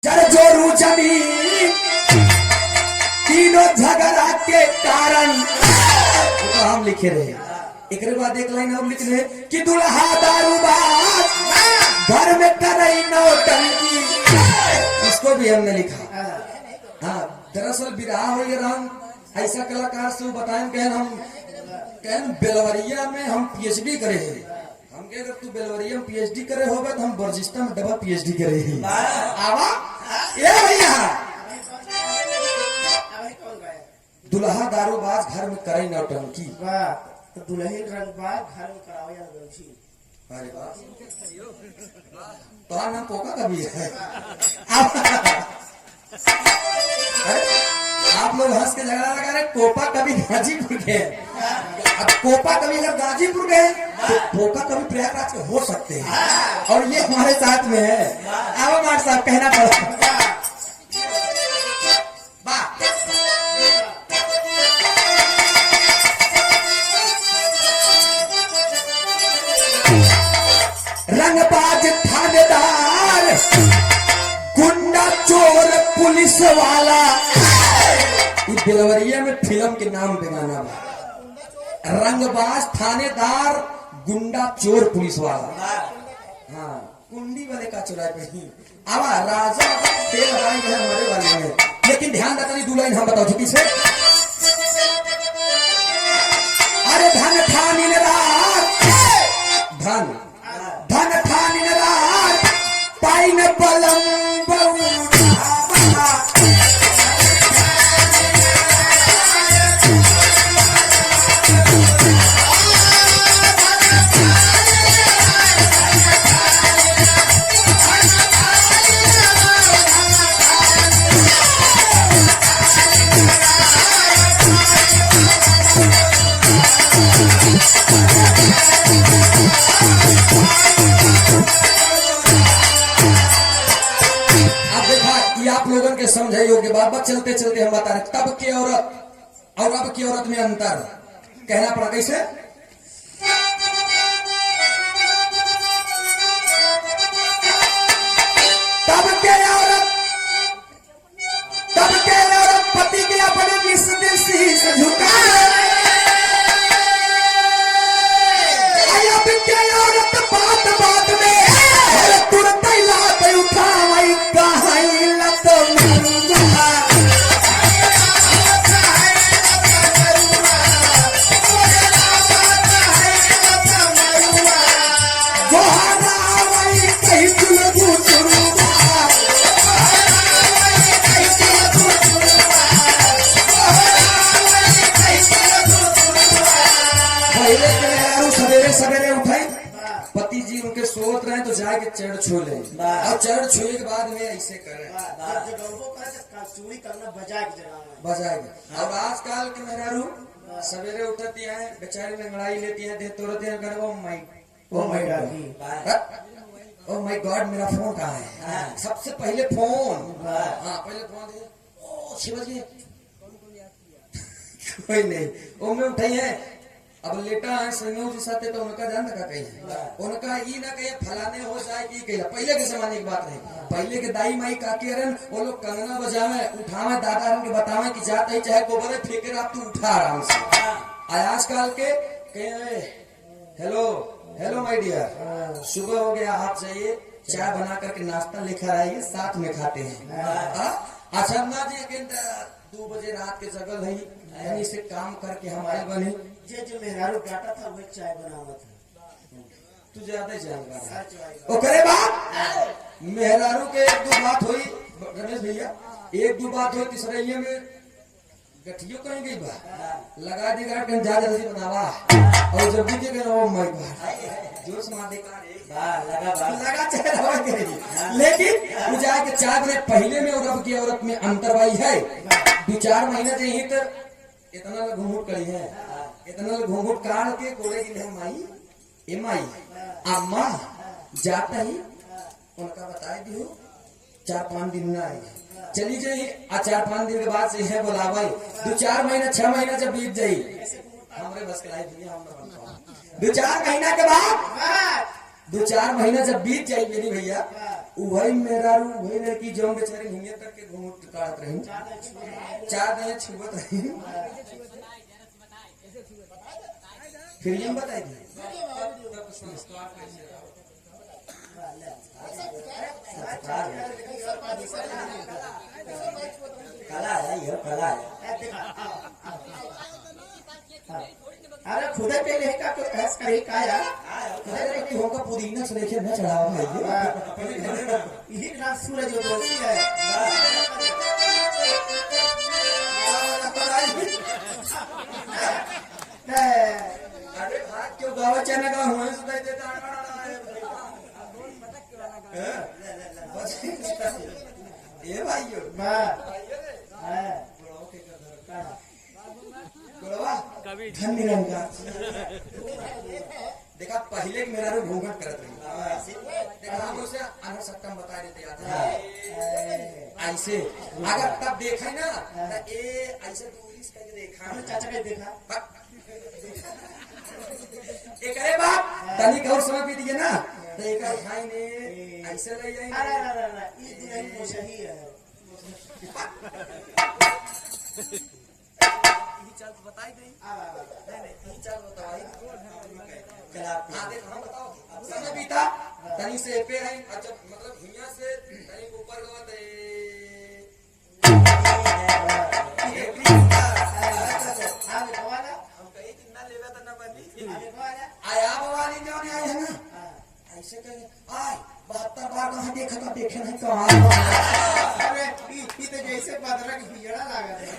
जड़ जोरू जमीन तीनों झगड़ा के कारण तो हम लिखे रहे। एक बाद एक लाइन हम लिख रहे कि दुल्हा दारूबाज घर में करई नौटंकी, इसको भी हमने लिखा। हाँ, दरअसल विराह हो गया हम ऐसा कलाकार से बताएं कहें हम कहें बेलवरिया में हम पीएचडी करे हैं। हम कहे अगर तू बेलवरिया में पीएचडी करे होगा तो हम बर्जिस्टा में डबल पीएचडी करे हैं। आवा ये भैया दुल्हा दारूबाज घर में करे नौटंकी, तो दुल्हन रंगबाज घर में करावे नौटंकी। अरे वाह, तो नाम पोका कभी है। आप लोग हंस के झगड़ा लगा रहे, कोपा कभी गाजीपुर के, अब कोपा कभी अगर गाजीपुर गए तो पोका कभी प्रयागराज के हो सकते हैं, और ये हमारे साथ में है। अब मार साहब कहना पड़ा रंगबाज थानेदार गुंडा चोर पुलिस वाला, बेलवरिया में फिल्म के नाम पे गाना बा। रंगबाज थानेदार गुंडा चोर पुलिस वाला। हाँ, कुंडी वाले का चुराए पे ही आवा राजा तेल लगाए गए हमारे वाले में। लेकिन ध्यान रखना दो लाइन हम बताओ छुट्टी से। अरे धन ठानी रात धन धन ठानी रात पाइन बलम आप लोगों के समझे योग्य बाबा। चलते चलते हम बता रहे तब की औरत और अब की औरत में अंतर कहना पड़ा कैसे। तब के औरत पति के अपने निस्दिल शीश झुकाए, अब के औरत बात बात में तुरंत लात उठाई कहाई लत सवेरे उठाई, पति जी उनके सोच रहे हैं तो जाके चरण छू ले, और चरण छूने के बाद में ऐसे करें चूड़ी करना बजाएगी। और आजकल के मेहरारू सवेरे उठती है बेचारी लंगड़ाई लेती है, तुरंत ओ माय गॉड मेरा फोन कहाँ है। सबसे पहले फोन, हाँ पहले फोन ओ शिवाजी कोई नहीं वो में उठाई है। अब लेटा है संयोग जी साथे तो उनका जान का कही है, उनका ई ना कहे फलाने हो जाए की कही। पहले के जमाने की बात है, पहले के दाई माई काकी रन वो लोग कंगना बजावे उठावे दादा रन के बतावे कि जाते ही चाहे गोबरे फेंके आप तू उठा आराम से। आजकल के हेलो हेलो माय डियर, सुबह हो गया आप जाइए चाय बना करके नाश्ता लेकर आइए साथ में खाते हैं। अच्छा ना जी 2 बजे रात के जगह रही यानी से काम करके हमारे बने जो मेहरारू काटा था वही चाय बनावा था। तू ज्यादा जानकार ओकरे बात मेहरारू के 1-2 बात हुई रमेश भैया, 1-2 बात हुई तीसरे में गठियो कहीं गई बा लगा दी गाड़ के जा जल्दी बनावा, और जब भी के ओ माय गॉड जोश मार दे लगा चेहरा करेगी। लेकिन मुझे के चाय बने पहले में और अब की औरत में अंतर भाई है। 2-4 महीना चाहिए तो इतना घूंघट करी है, इतना घूंघट काट के कोड़े की माई ए माई अम्मा जाता ही उनका बताए दी 4-5 दिन ना आई चली जाई। 4-5 दिन के बाद से है बोलावा 2-4 महीना 6 महीना जब बीत जाई हमारे बस के लाइफ 2-4 महीना के बाद 2-4 महीना जब बीत जाए मेरी भैया वही मेरा रू वही लड़की जो बेचारी हिंगे तक के घूमत काटत रही, चार दिन छुबत रही, फिर ये बताई दी कला है, ये कला है। अरे खुदा पे लेका तो बहस करे का यार कि होगा पुदीना से लेके न चढ़ावा भाई यही रात सूरज उदय है। अरे भाग क्यों गाँव चने का हुआ सुनाई देता ये भाइयों धन निरंकार देखा पहले मेरा रू घूंघट करत रही, देखा हम उसे अनर सट्टा बता देते ऐसे अगर तब देखा ना तो ए ऐसे टूरिस्ट करके देखा चाचा का देखा एक अरे बाप तनिक और समय बीत गया ना तो एक भाई ने ऐसे ले जाए अरे ये दिन तो सही है चल बताई नहीं नहीं चल बताई चला हां देख हम बताओ समय बीता तनी से पे है अच्छा मतलब हिया से तनी ऊपर गवत हम कहीं कितना लेवे त ना बनी आया भवानी जो ने आए है ना ऐसे कहे आय 72 बार कहां देखा था देखे नहीं कहां अरे ये तो जैसे बदरक हिजड़ा लागत है।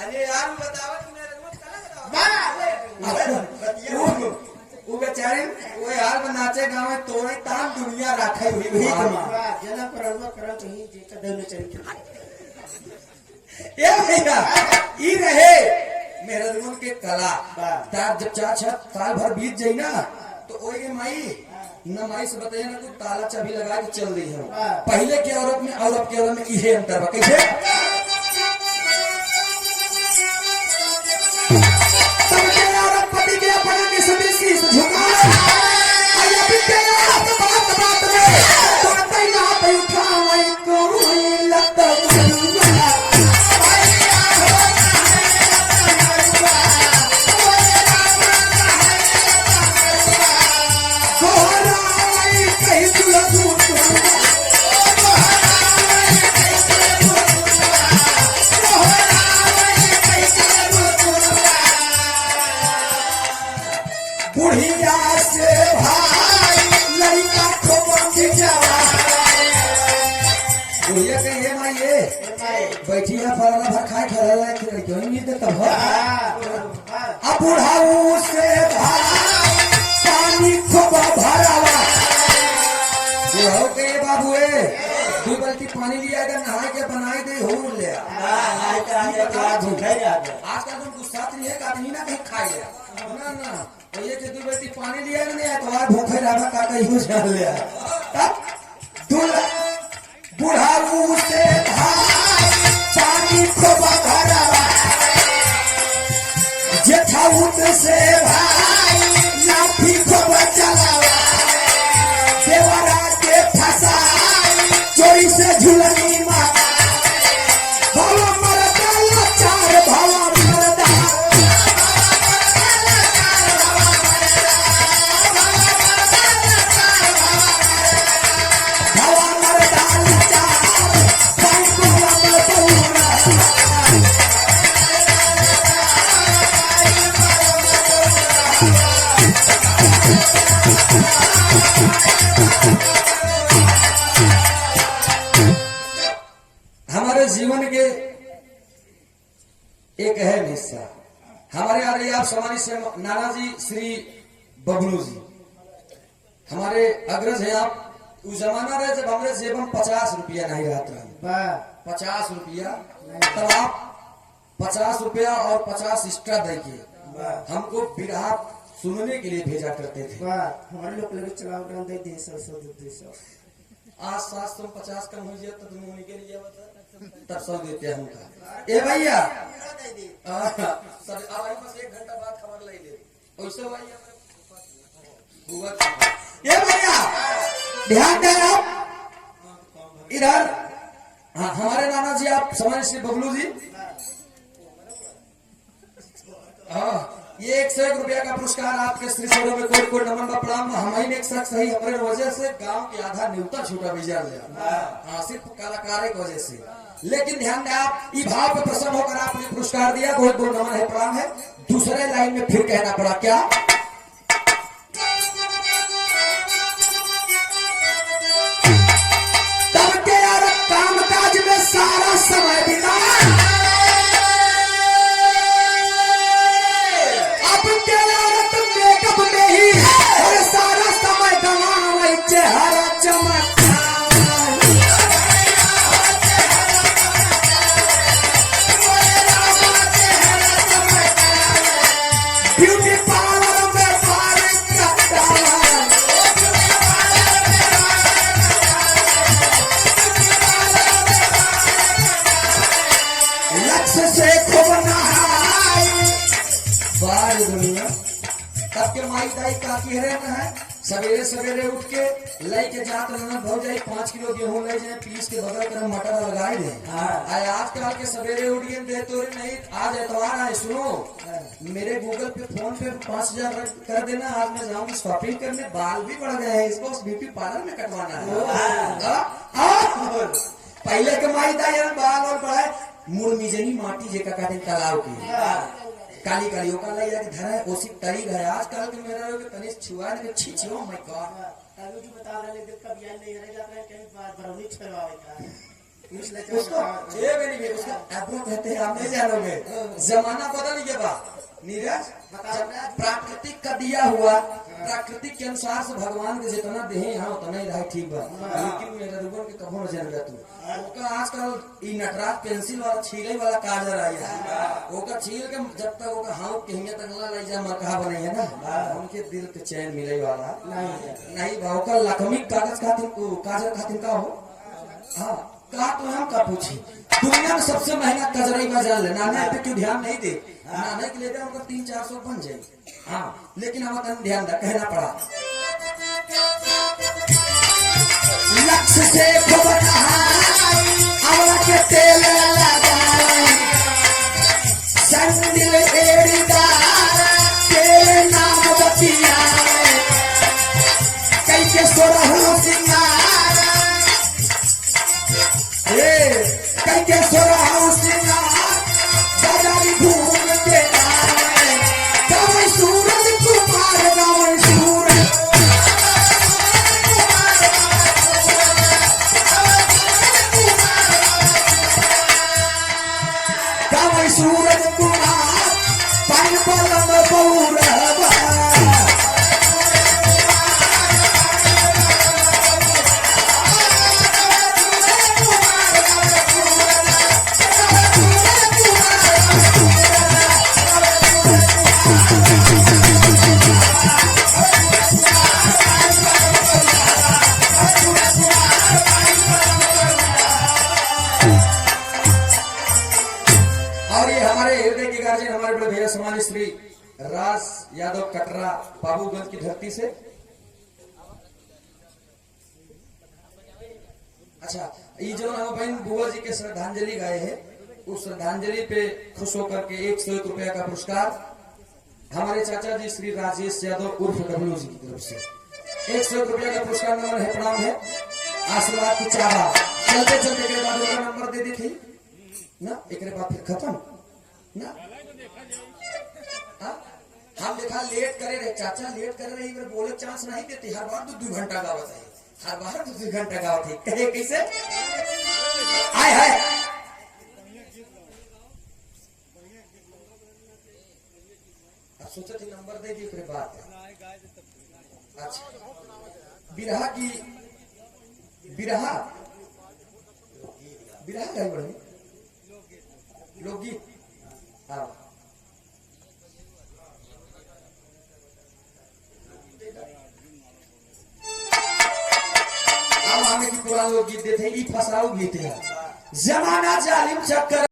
अरे यार बताओ कि मेरे को कला बताओ वो बेचारे वो यार बनाचे गांव में तोड़े ताम दुनिया रखे हुई जना परवा करा कहीं जे का देने चल ये भैया ई रहे मेरे रूम के कला तार जब 4 साल भर बीत जाई ना तो ओए माई न माई से बताइए ना कुछ ताला चाबी लगा के चल रही है पहले के औरत में और अब के औरत में इहे अंतर बा कैसे सबके औरत पति के अपने के सभी शीश झुकाए आया बिके बात बात में तो तैना पे उठावे कोई लत बुढ़िया से भाई लड़का को बंद जावा बुढ़िया कहिए माँ ये बैठी है फलाना भर खाए खड़ा है कि क्यों नहीं देता हो अब बुढ़ाऊ से भाई पानी को भरावा बुढ़ाऊ कहिए बाबू ए 2 बाल्टी पानी लिया अगर नहाए के बनाए दे हो ले आजकल तुम गुस्सा नहीं है आदमी ना कहीं खाए ना ना तो ये 2 बाल्टी पानी लिया नहीं है तो आज भूखे रहा का कहीं जान लिया बुढ़ाऊ से पानी को भरावा जेठाउत से भाई लाठी को चलावा देवरा के फसा चोरी से झुलनी माँ भावा मरदा लाचार भावा मरदा भावा मरदा लाचार भाई बुआ बबूरा हमारे जीवन के एक अहम हिस्सा हमारे आ रही आप समानी से नानाजी श्री बबलू जी हमारे अग्रज है आप उस जमाना रहे जब हमारे जेब में 50 रुपया नहीं रहता है 50 रुपया तब आप 50 रुपया और 50 एक्स्ट्रा देके हमको बिरहा सुनने के लिए भेजा करते थे हमारे लोग लगे चलाओ ग्राम दे 100 आज 750 कम हो जाए तो तुम उन्हीं के लिए बता तब 100 देते हैं हमका ए भैया सब आवाज बस 1 घंटा बाद खबर ले ले वैसे भाई ये भैया ध्यान दें आप इधर। हाँ हमारे नाना जी आप समझ श्री बबलू जी, हाँ ये 101 रुपया का पुरस्कार आपके श्री स्वरूप में कोई कोई नमन प्रणाम। हमारी एक शख्स सही हमारे वजह से गांव की आधा न्यूता छूटा भी जा रहा, हाँ सिर्फ कलाकार की वजह से। लेकिन ध्यान दें आप ई भाव पे प्रसन्न होकर आपने पुरस्कार दिया, बहुत बहुत नमन है प्रणाम है। दूसरे लाइन में फिर कहना पड़ा क्या, तब के यार काम काज में सारा समय बिता, अब के यार मेकअप में ही और सारा समय गंवाना वही चेहरा चमक। ब्यूटी पार्लर में पार्क करता है, लक्ष्य से खूब नहाई बाहर दुनिया। तब के माई दाई का कह है, सवेरे सवेरे उठ के लई के जात रहना भौजाई 5 किलो गेहूं ले जाए, पीस के बगल कर मटर लगाई दे। आए आजकल के सवेरे उठ गए दे तो नहीं, आज एतवार है, सुनो मेरे गूगल पे फोन पे 5000 कर देना, आज मैं जाऊंगी शॉपिंग करने। बाल भी बढ़ गए हैं, इसको ब्यूटी पार्लर में कटवाना है। पहले के माई दाई बाल और बढ़ाए मुड़मिजनी माटी जेका काटे तालाब की काली काली ओका लई जाके धरा है, ओसी तरी गए। आजकल के मेरा लोग तनिस छुआ ने छी छी, ओ माय गॉड। अभी जो बता रहे हैं कब याद नहीं रह जाता है, कहीं बार बरौनी छलवावे का उसको ये भी नहीं, उसका एब्रो कहते हैं, आप नहीं जानोगे। जमाना बदल गया बा नीरज, प्राकृतिक का दिया हुआ, प्राकृतिक के अनुसार से भगवान के जितना देहे यहाँ उतना ही रहे ठीक बा। लेकिन मेरा रुगन के कभो न जान गया तू ओका आजकल ई नटराज पेंसिल वाला छीले वाला काजर आया है, ओका छील के जब तक ओका हाउ कहिया तक ला ले जा मरका बने है ना, उनके दिल के चैन मिले वाला नहीं बा। ओका लखमी कागज खातिर काजर खातिर का हो, हाँ कहा तो हम का पूछी। दुनिया में सबसे महंगा कजराई बाजार है, नाना पे क्यों ध्यान नहीं दे, नाना के लेकर उनका 300-400 बन जाए। हाँ लेकिन हम ध्यान कहना पड़ा, लक्ष्य से अमला के तेल लगाए, संदिल एड़ीदार तेरे नाम बतियाए, कई के सोरह सिंगार, कई के सोरह सिंगार बाजारी घूम के आए, गाँव सूरज कुमार गाँव सूरज गाँव सूरज कुमार पान पलम पौरवा, और ये हमारे हृदय के गार्जियन हमारे बड़े भैया समाज श्री राज यादव कटरा बाबूगंज की धरती से। अच्छा ये जो हम बहन बुआ जी के श्रद्धांजलि गाए हैं, उस श्रद्धांजलि पे खुश होकर के 101 रुपया का पुरस्कार हमारे चाचा जी श्री राजेश यादव उर्फ डब्लू जी की तरफ से 101 रुपया का पुरस्कार नंबर है, प्रणाम है, आशीर्वाद की चाह। चलते चलते के बाद उनका नंबर दे दी थी ना, एक बाद फिर खत्म ना। हम देखा लेट करे रहे, चाचा लेट करे रहे, इधर बोले चांस नहीं देते, हर बार 2 घंटा गावत है, हर बार 2 घंटा गावत है, कहे कैसे आय है। अब सोचा थी नंबर दे दी फिर बात है। अच्छा बिरहा की बिरहा गाई बड़े लोकगीत, हाँ अब हमें की पुराना लोकगीत देते, फसाओ गीत है, जमाना जालिम चक्कर